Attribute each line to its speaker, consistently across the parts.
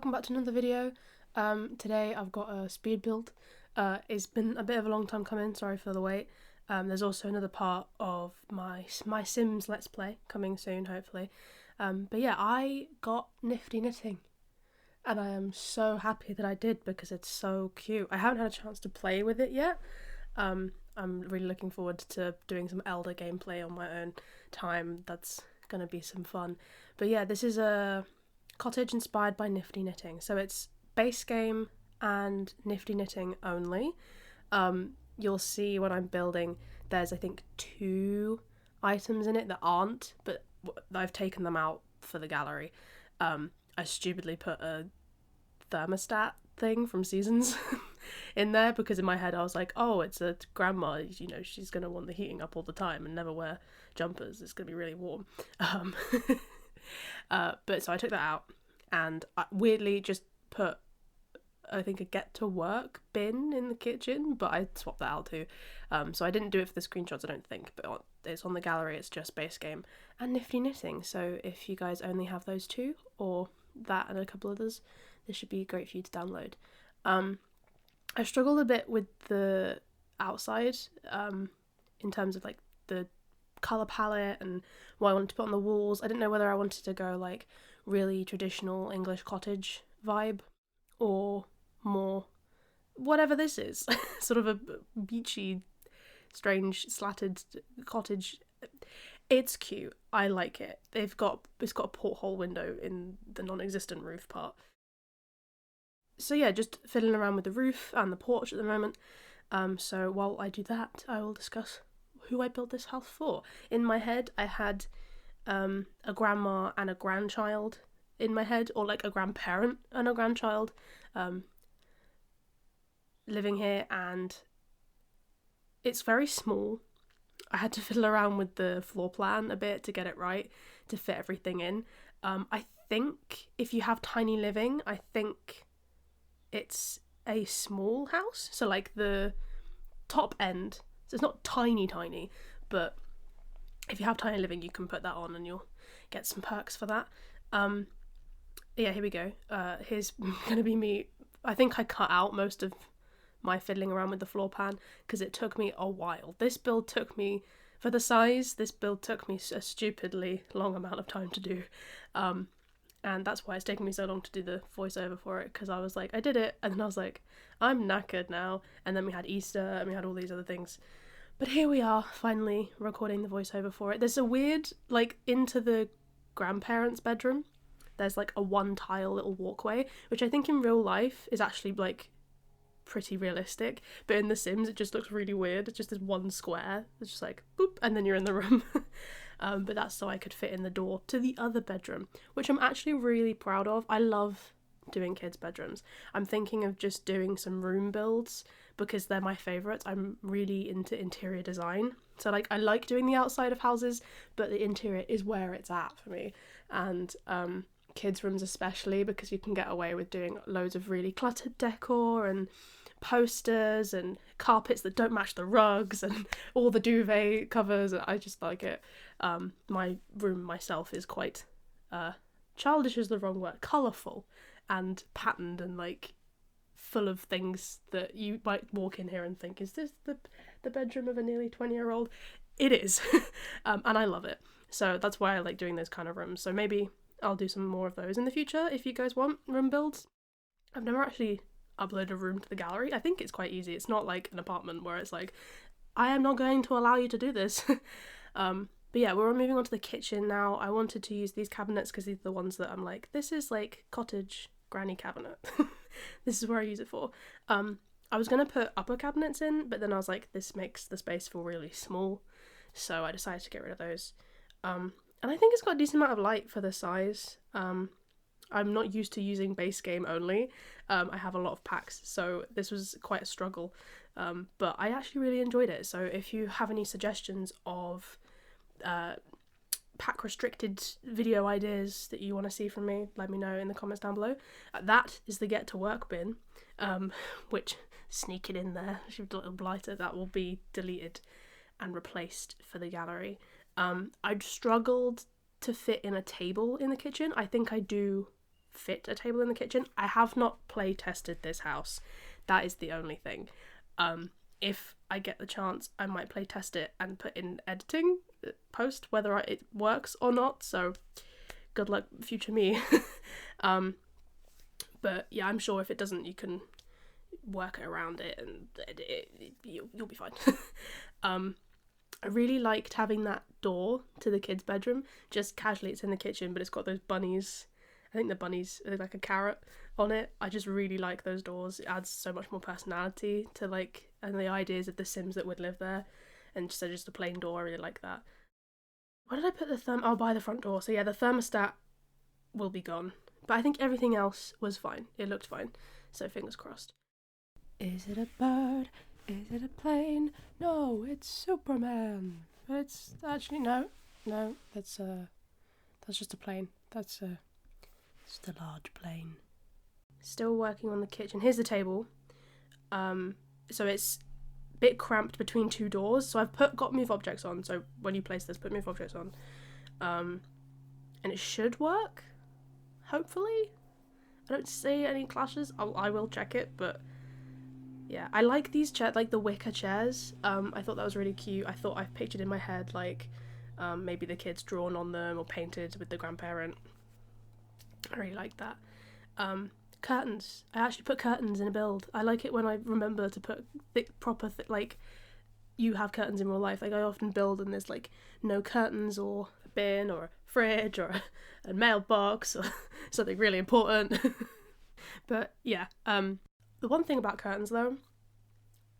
Speaker 1: welcome back to another video. Today I've got a speed build. It's been a bit of a long time coming, sorry for the wait. There's also another part of my Sims Let's Play coming soon, hopefully. But yeah, I got Nifty Knitting, and I am so happy that I did because it's so cute. I haven't had a chance to play with it yet. I'm really looking forward to doing some Elder gameplay on my own time. That's gonna be some fun. But yeah, this is a Cottage inspired by Nifty Knitting, so it's base game and Nifty Knitting only. You'll see when I'm building there's I think 2 items in it that aren't, but I've taken them out for the gallery. I stupidly put a thermostat thing from Seasons in there because in my head I was like, oh, it's a grandma, you know, she's gonna want the heating up all the time and never wear jumpers, it's gonna be really warm. But so I took that out and I weirdly just put, I think, a get to work bin in the kitchen, but I swapped that out too. So I didn't do it for the screenshots, I don't think, but it's on the gallery. It's just base game and Nifty Knitting. So if you guys only have those 2 or that and a couple others, this should be great for you to download. I struggled a bit with the outside in terms of like the colour palette and what I wanted to put on the walls. I didn't know whether I wanted to go like really traditional English cottage vibe or more whatever this is, sort of a beachy, strange slatted cottage. It's cute. I like it. It's got a porthole window in the non-existent roof part. So yeah, just fiddling around with the roof and the porch at the moment. So while I do that, I will discuss who I built this house for. In my head, I had a grandma and a grandchild in my head, or like a grandparent and a grandchild living here, and it's very small. I had to fiddle around with the floor plan a bit to get it right, to fit everything in. I think if you have tiny living, I think it's a small house, so like the top end, so it's not tiny, but if you have tiny living you can put that on and you'll get some perks for that. Yeah, here we go. Here's gonna be me. I think I cut out most of my fiddling around with the floor plan because it took me a while. This build took me, for the size, this build took me a stupidly long amount of time to do. And that's why it's taken me so long to do the voiceover for it, because I was like, I did it, and then I was like, I'm knackered now, and then we had Easter, and we had all these other things. But here we are, finally recording the voiceover for it. There's a weird, like, into the grandparents' bedroom, there's like a 1-tile little walkway, which I think in real life is actually, like, pretty realistic, but in The Sims it just looks really weird. It's just this one square, it's just like, boop, and then you're in the room. But that's so I could fit in the door to the other bedroom, which I'm actually really proud of. I love doing kids' bedrooms. I'm thinking of just doing some room builds because they're my favourites. I'm really into interior design. So like I like doing the outside of houses, but the interior is where it's at for me. And kids' rooms especially, because you can get away with doing loads of really cluttered decor and posters and carpets that don't match the rugs and all the duvet covers. I just like it. My room myself is quite childish is the wrong word, colourful and patterned and like full of things that you might walk in here and think, is this the bedroom of a nearly 20-year-old? It is. And I love it. So that's why I like doing those kind of rooms. So maybe I'll do some more of those in the future if you guys want room builds. I've never actually uploaded a room to the gallery. I think it's quite easy. It's not like an apartment where it's like, I am not going to allow you to do this. But yeah, we're moving on to the kitchen now. I wanted to use these cabinets because these are the ones that I'm like, this is like cottage granny cabinet. This is where I use it for. I was going to put upper cabinets in, but then I was like, this makes the space feel really small. So I decided to get rid of those. And I think it's got a decent amount of light for the size. I'm not used to using base game only. I have a lot of packs, so this was quite a struggle. But I actually really enjoyed it. So if you have any suggestions of pack restricted video ideas that you want to see from me, let me know in the comments down below. That is the get to work bin, which, sneak it in there, a little blighter, that will be deleted and replaced for the gallery. I'd struggled to fit in a table in the kitchen. I think I do fit a table in the kitchen. I have not play tested this house. That is the only thing. If I get the chance, I might play test it and put in editing post whether it works or not. So good luck, future me. But yeah, I'm sure if it doesn't, you can work around it and you'll be fine. I really liked having that door to the kids' bedroom. Just casually, it's in the kitchen, but it's got those bunnies. I think the bunnies are like a carrot on it. I just really like those doors. It adds so much more personality to like, and the ideas of the Sims that would live there. And just a plain door, I really like that. Where did I put the oh, by the front door. So yeah, the thermostat will be gone. But I think everything else was fine. It looked fine. So fingers crossed. Is it a bird? Is it a plane? No, it's Superman. It's actually no, that's just a plane. That's just a large plane. Still working on the kitchen. Here's the table. So it's a bit cramped between two doors. So I've got move objects on. So when you place this, put move objects on. And it should work. Hopefully. I don't see any clashes. I will check it, but yeah, I like these chairs, like the wicker chairs. I thought that was really cute. I thought I pictured in my head like maybe the kids drawn on them or painted with the grandparent. I really like that. Curtains. I actually put curtains in a build. I like it when I remember to put proper like you have curtains in real life. Like I often build and there's like no curtains or a bin or a fridge or a mailbox or something really important. But yeah, the one thing about curtains though,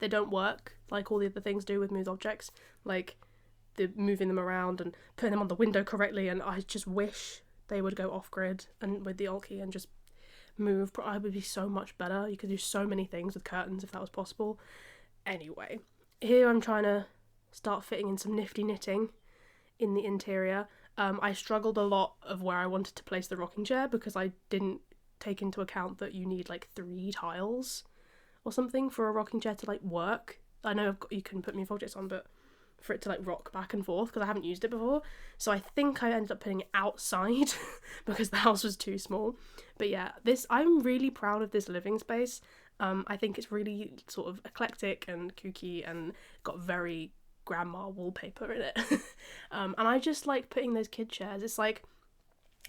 Speaker 1: they don't work like all the other things do with moved objects, like the moving them around and putting them on the window correctly, and I just wish they would go off grid and with the Alt key and just move. I would be so much better. You could do so many things with curtains if that was possible. Anyway, here I'm trying to start fitting in some nifty knitting in the interior. I struggled a lot of where I wanted to place the rocking chair because I didn't take into account that you need like 3 tiles or something for a rocking chair to like work. I know you can put move objects on, but for it to like rock back and forth, because I haven't used it before. So I think I ended up putting it outside because the house was too small. But yeah, I'm really proud of this living space. I think it's really sort of eclectic and kooky and got very grandma wallpaper in it. And I just like putting those kid chairs. It's like,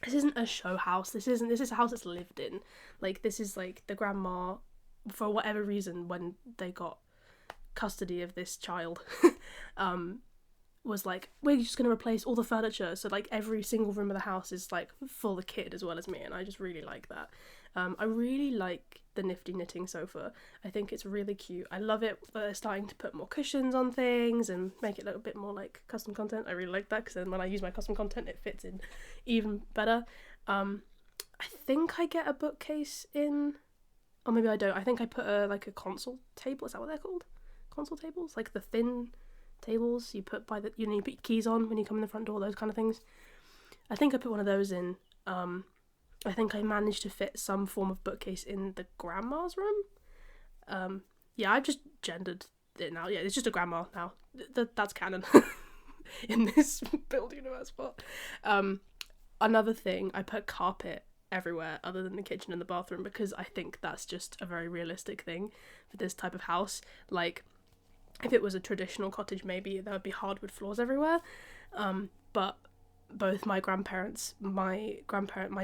Speaker 1: this isn't a show house. This is a house that's lived in. Like, this is like the grandma, for whatever reason, when they got custody of this child, was like, we're just going to replace all the furniture. So like every single room of the house is like for the kid as well as me. And I just really like that. I really like the nifty knitting sofa. I think it's really cute. I love it that they're starting to put more cushions on things and make it look a bit more like custom content. I really like that because then when I use my custom content it fits in even better. I think I get a bookcase in, or maybe I don't. I think I put a console table. Is that what they're called? Console tables? Like the thin tables you put you put your keys on when you come in the front door, those kind of things. I think I put one of those in. I think I managed to fit some form of bookcase in the grandma's room. Yeah, I've just gendered it now. Yeah, it's just a grandma now. That's canon in this build universe. But another thing, I put carpet everywhere other than the kitchen and the bathroom because I think that's just a very realistic thing for this type of house. Like, if it was a traditional cottage, maybe there would be hardwood floors everywhere. But both my grandparents, my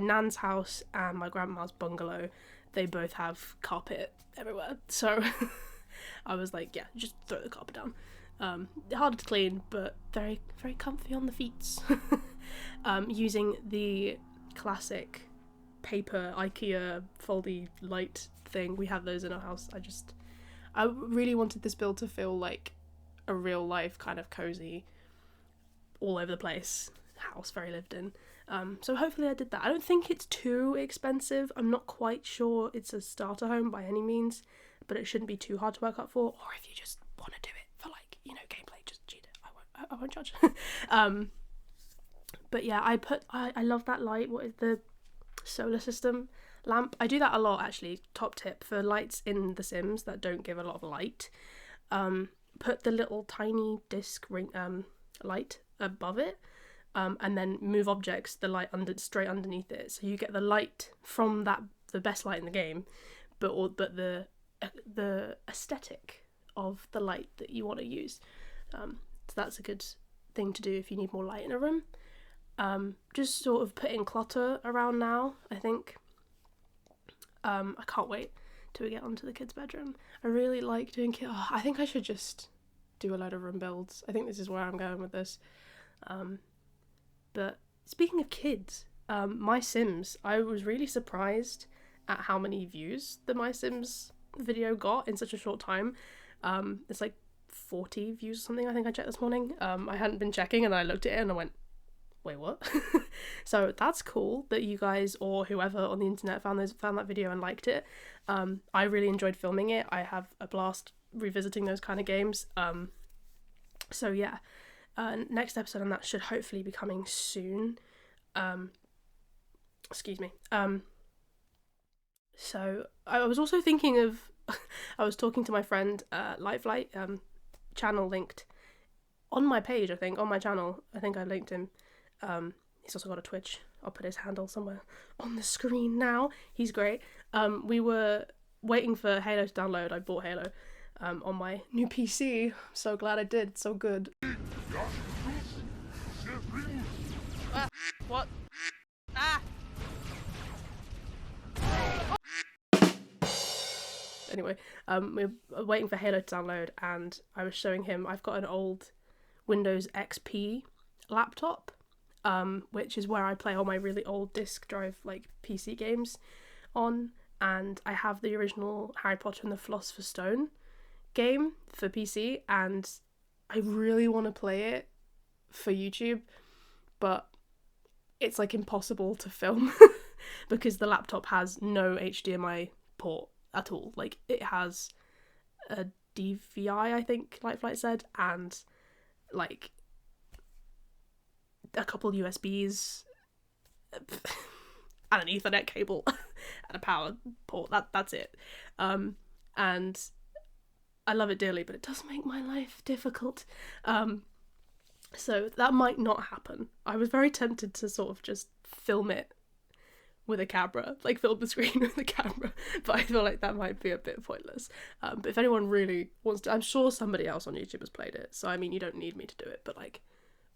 Speaker 1: nan's house and my grandma's bungalow, they both have carpet everywhere. So I was like, yeah, just throw the carpet down. Harder to clean, but very, very comfy on the feet. Using the classic paper IKEA foldy light thing. We have those in our house. I really wanted this build to feel like a real life kind of cozy, all over the place house, very lived in. So hopefully I did that. I don't think it's too expensive. I'm not quite sure it's a starter home by any means, but it shouldn't be too hard to work up for. Or if you just want to do it for gameplay, just cheat it. I won't judge. But yeah, I love that light. What is the solar system lamp? I do that a lot actually. Top tip for lights in The Sims that don't give a lot of light. Put the little tiny disc ring light above it. and then move objects, the light straight underneath it. So you get the light from the best light in the game, but the aesthetic of the light that you want to use. So that's a good thing to do if you need more light in a room. Just sort of putting clutter around now, I think. I can't wait till we get onto the kids' bedroom. I really like doing I think I should just do a load of room builds. I think this is where I'm going with this. But speaking of kids, My Sims, I was really surprised at how many views the My Sims video got in such a short time. It's like 40 views or something, I think I checked this morning. I hadn't been checking, and I looked at it and I went, wait, what? So that's cool that you guys or whoever on the internet found that video and liked it. I really enjoyed filming it. I have a blast revisiting those kind of games. So yeah, next episode on that should hopefully be coming soon. Excuse me. So I was also thinking of I was talking to my friend Lightflight, channel linked on my page, I think, on my channel. I think I linked him. He's also got a Twitch. I'll put his handle somewhere on the screen now. He's great. We were waiting for Halo to download. I bought Halo on my new PC. So glad I did. It's so good. What? Ah! Anyway, we were waiting for Halo to download, and I was showing him I've got an old Windows XP laptop, which is where I play all my really old disk drive like PC games on, and I have the original Harry Potter and the Philosopher's Stone game for PC, and I really want to play it for YouTube, but it's like impossible to film because the laptop has no HDMI port at all. Like, it has a DVI, I think Lightflight said, and like a couple USBs and an Ethernet cable and a power port. That's it. And I love it dearly, but it does make my life difficult. So that might not happen. I was very tempted to sort of just film it with a camera, like film the screen with a camera, but I feel like that might be a bit pointless. But if anyone really wants to, I'm sure somebody else on YouTube has played it, so I mean, you don't need me to do it, but like,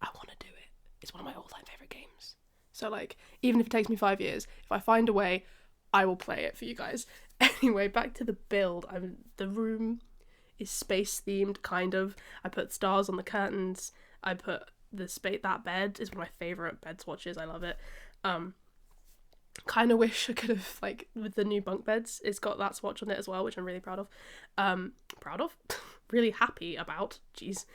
Speaker 1: I want to do it. It's one of my all-time favourite games. So like, even if it takes me 5 years, if I find a way, I will play it for you guys. Anyway, back to the build. The room is space themed, kind of. I put stars on the curtains. I put that bed is one of my favourite bed swatches. I love it. Kind of wish I could have, like, with the new bunk beds, it's got that swatch on it as well, which I'm really proud of. Really happy about. Jeez.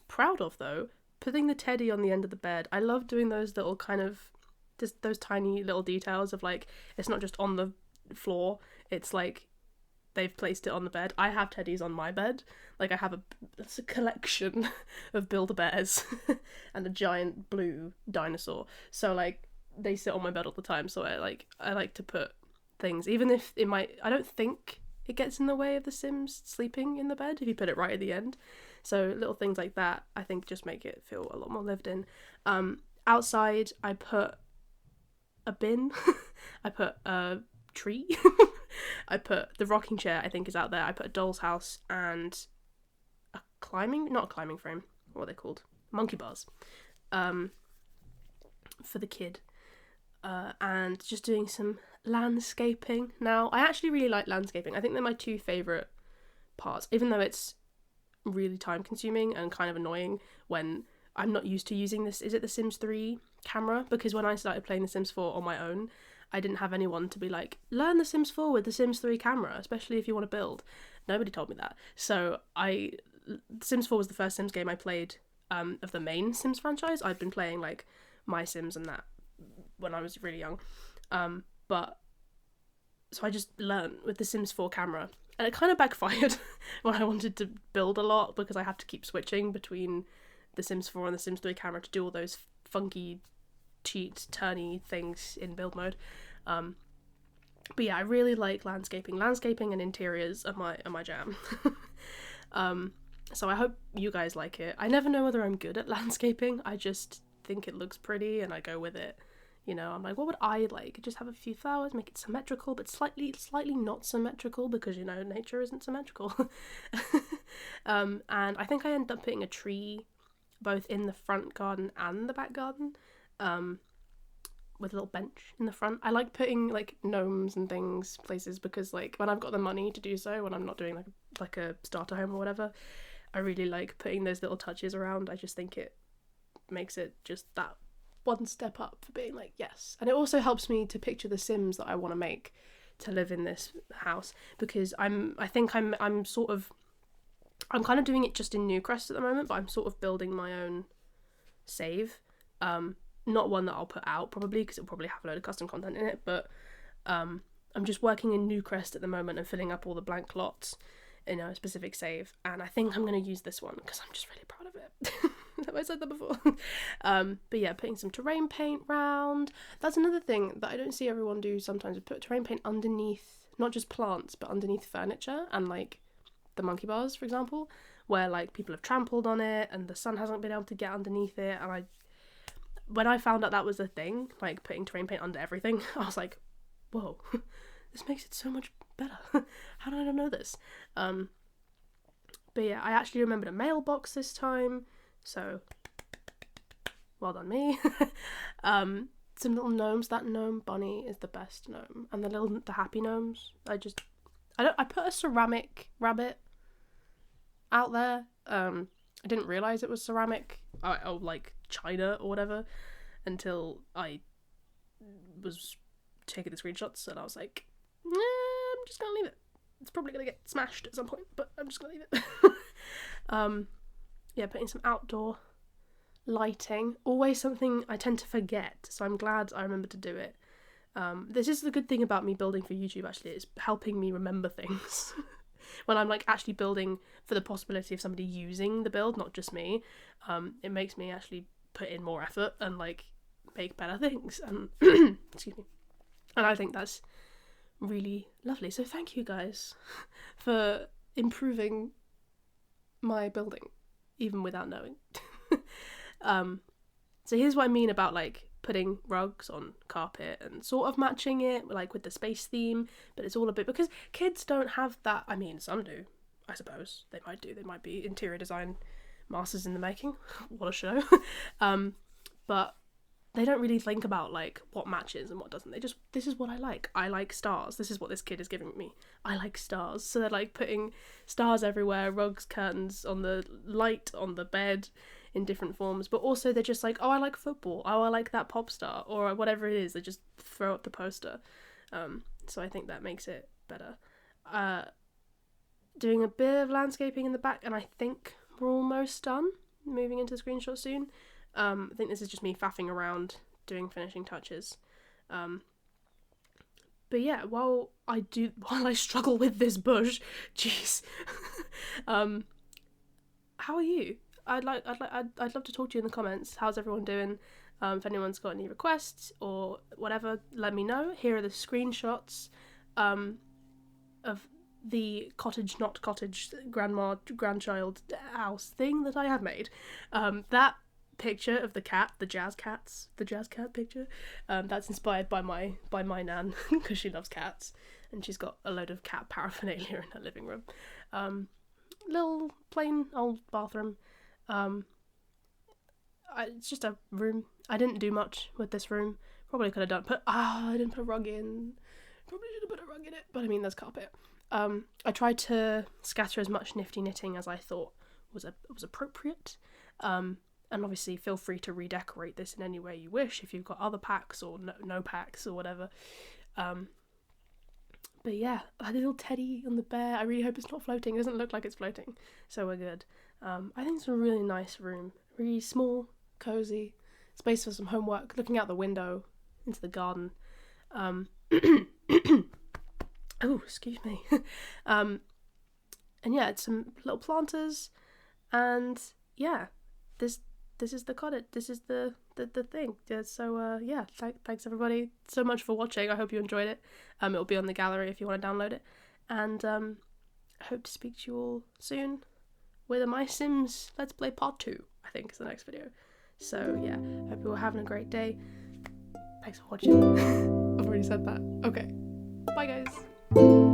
Speaker 1: Proud of, though, putting the teddy on the end of the bed. I love doing those little kind of, just those tiny little details of, like, it's not just on the floor, it's like they've placed it on the bed. I have teddies on my bed. Like, I have a collection of Build-A-Bears and a giant blue dinosaur. So, like, they sit on my bed all the time. So I like to put things, even if it might, I don't think it gets in the way of the Sims sleeping in the bed if you put it right at the end. So little things like that, I think, just make it feel a lot more lived in. Outside, I put a bin. I put a tree. I put the rocking chair, I think, is out there. I put a doll's house and not a climbing frame, what are they called? Monkey bars. For the kid. And just doing some landscaping. Now, I actually really like landscaping. I think they're my two favourite parts, even though it's really time consuming and kind of annoying when I'm not used to using this. Is it the Sims 3 camera? Because when I started playing The Sims 4 on my own, I didn't have anyone to be like, learn The Sims 4 with the Sims 3 camera, especially if you want to build. Nobody told me that. So Sims 4 was the first Sims game I played of the main Sims franchise. I'd been playing like My Sims and that when I was really young. But so I just learned with the Sims 4 camera, and it kind of backfired when I wanted to build a lot, because I had to keep switching between the Sims 4 and the Sims 3 camera to do all those funky cheat turny things in build mode. But yeah, I really like landscaping and interiors are my jam. So I hope you guys like it. I never know whether I'm good at landscaping. I just think it looks pretty and I go with it. You know, I'm like, what would I like? Just have a few flowers, make it symmetrical, but slightly not symmetrical, because, you know, nature isn't symmetrical. And I think I ended up putting a tree both in the front garden and the back garden, with a little bench in the front. I like putting like gnomes and things places, because like when I've got the money to do so, when I'm not doing like a starter home or whatever, I really like putting those little touches around. I just think it makes it just that one step up for being like, yes. And it also helps me to picture the Sims that I want to make to live in this house, because I'm kind of doing it just in Newcrest at the moment, but I'm sort of building my own save. Not one that I'll put out probably, because it'll probably have a load of custom content in it, but I'm just working in Newcrest at the moment and filling up all the blank lots in a specific save, and I think I'm going to use this one because I'm just really proud of it. Have I said that before? But yeah, putting some terrain paint round. That's another thing that I don't see everyone do sometimes, put terrain paint underneath, not just plants, but underneath furniture and like the monkey bars, for example, where like people have trampled on it and the sun hasn't been able to get underneath it. And when I found out that was a thing, like putting terrain paint under everything, I was like, whoa, this makes it so much better. How did I not know this? But yeah, I actually remembered a mailbox this time, so well done me. Some little gnomes. That gnome bunny is the best gnome, and the happy gnomes. I put a ceramic rabbit out there. I didn't realise it was ceramic, or like china or whatever, until I was taking the screenshots, and I was like, I'm just gonna leave it. It's probably gonna get smashed at some point, but I'm just gonna leave it. Yeah, putting some outdoor lighting. Always something I tend to forget, so I'm glad I remembered to do it. This is the good thing about me building for YouTube, actually. It's helping me remember things. When I'm like actually building for the possibility of somebody using the build, not just me, it makes me actually put in more effort and like make better things. And excuse me. And I think that's really lovely. So thank you guys for improving my building, even without knowing. So here's what I mean about like putting rugs on carpet and sort of matching it like with the space theme, but it's all a bit, because kids don't have that. I mean, some do, I suppose. They might be interior design masters in the making. What a show. But they don't really think about like what matches and what doesn't. This is what I like. I like stars. This is what this kid is giving me. I like stars. So they're like putting stars everywhere, rugs, curtains, on the light, on the bed, in different forms. But also they're just like, oh, I like football. Oh, I like that pop star, or whatever it is. They just throw up the poster. So I think that makes it better. Doing a bit of landscaping in the back, and I think we're almost done. Moving into the screenshot soon. I think this is just me faffing around doing finishing touches. But yeah, while I struggle with this bush, jeez. How are you? I'd love to talk to you in the comments. How's everyone doing? If anyone's got any requests or whatever, let me know. Here are the screenshots of the cottage, not cottage, grandchild house thing that I have made. That picture of the cat, the jazz cat picture, that's inspired by my nan, because she loves cats and she's got a load of cat paraphernalia in her living room. Little plain old bathroom. It's just a room. I didn't do much with this room. Probably could have I didn't put a rug in. Probably should have put a rug in it, but I mean, there's carpet. I tried to scatter as much nifty knitting as I thought was appropriate. And obviously feel free to redecorate this in any way you wish if you've got other packs or no packs or whatever. But yeah, a little teddy on the bear. I really hope it's not floating. It doesn't look like it's floating, so we're good. I think it's a really nice room. Really small, cozy, space for some homework, looking out the window into the garden. Oh, excuse me. And yeah, it's some little planters, and yeah, this is the cottage. This is the thing. Yeah, so yeah, thanks everybody so much for watching. I hope you enjoyed it. It'll be on the gallery if you want to download it, and I hope to speak to you all soon with a My Sims Let's Play Part 2, I think is the next video. So yeah, hope you're having a great day. Thanks for watching. I've already said that. Okay, bye guys.